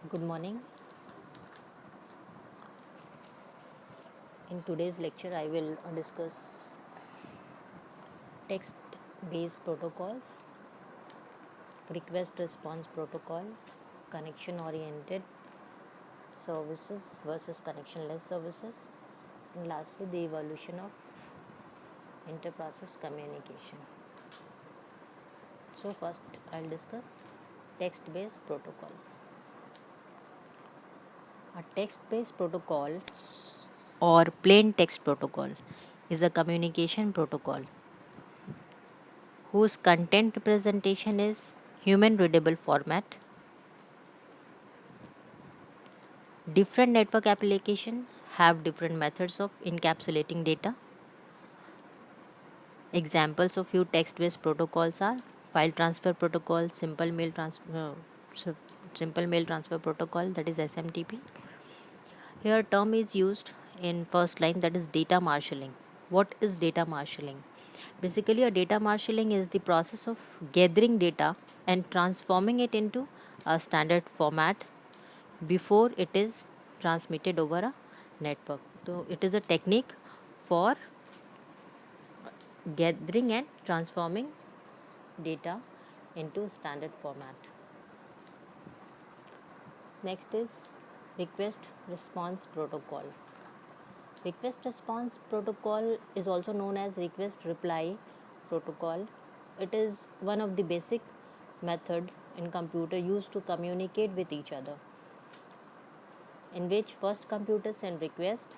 Good morning. In today's lecture, I will discuss text based protocols, request response protocol, connection oriented services versus connectionless services, and lastly, the evolution of interprocess communication. So, first, I'll discuss text based protocols. A text based protocol or plain text protocol is a communication protocol whose content representation is human readable format. Different network applications have different methods of encapsulating data. Examples of few text-based protocols are file transfer protocol, simple mail transfer protocol, that is SMTP. Here term is used in first line, that is data marshalling. What is data marshalling? Basically, a data marshalling is the process of gathering data and transforming it into a standard format before it is transmitted over a network. So it is a technique for gathering and transforming data into standard format. Next is request response protocol. Request response protocol is also known as request reply protocol. It is one of the basic method in computer used to communicate with each other, in which first computer send request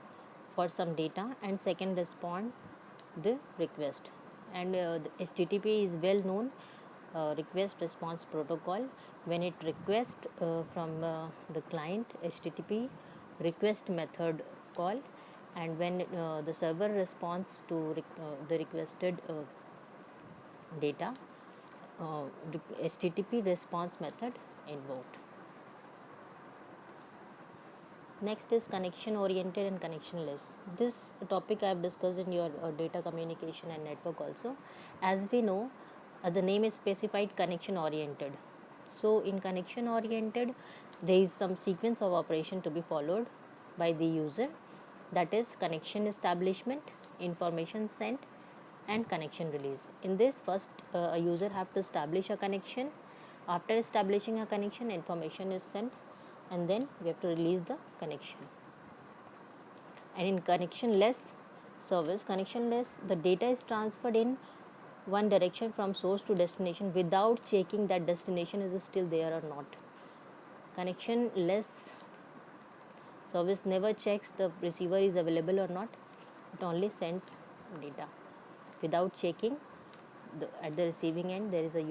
for some data and second respond the request. And the HTTP is well known request response protocol. When it request from the client, HTTP request method call, and when the server responds to the requested data, uh, HTTP response method invoked. Next is connection oriented and connectionless. This topic I have discussed in your data communication and network also. As we know, the name is specified connection oriented. So in connection oriented, there is some sequence of operation to be followed by the user, that is connection establishment, information sent, and connection release. In this, first a user have to establish a connection. After establishing a connection, information is sent, and then we have to release the connection. And in connectionless service, connectionless, the data is transferred in one direction from source to destination without checking that destination is still there or not. Connectionless service never checks the receiver is available or not. It only sends data without checking at the receiving end there is a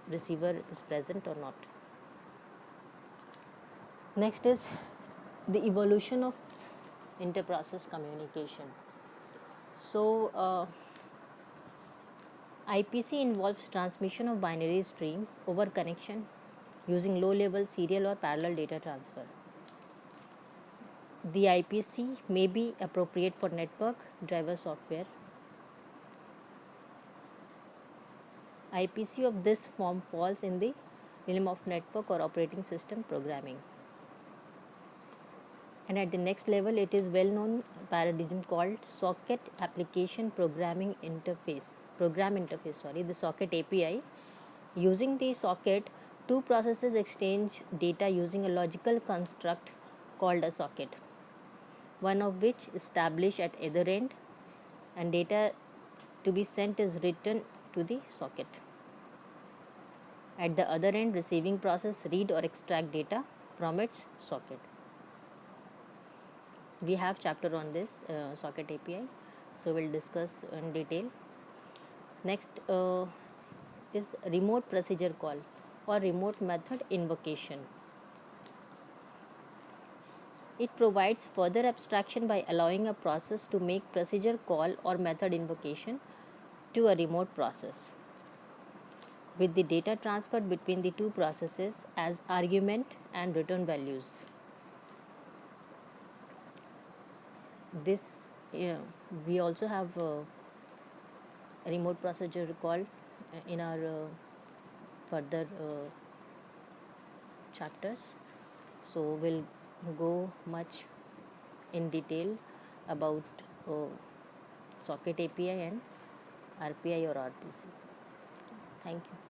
receiver is present or not. Next is the evolution of interprocess communication. So, IPC involves transmission of binary stream over connection using low-level serial or parallel data transfer. The IPC may be appropriate for network driver software. IPC of this form falls in the realm of network or operating system programming. And at the next level, it is well known paradigm called socket application programming interface, the socket API. Using the socket, two processes exchange data using a logical construct called a socket, one of which established at either end, and data to be sent is written to the socket. At the other end, receiving process read or extract data from its socket. We have chapter on this socket API, so we'll discuss in detail. Next is remote procedure call or remote method invocation. It provides further abstraction by allowing a process to make procedure call or method invocation to a remote process, with the data transferred between the two processes as argument and return values. This we also have a remote procedure call in our further chapters. So we'll go much in detail about socket API and RPI or RPC. Thank you.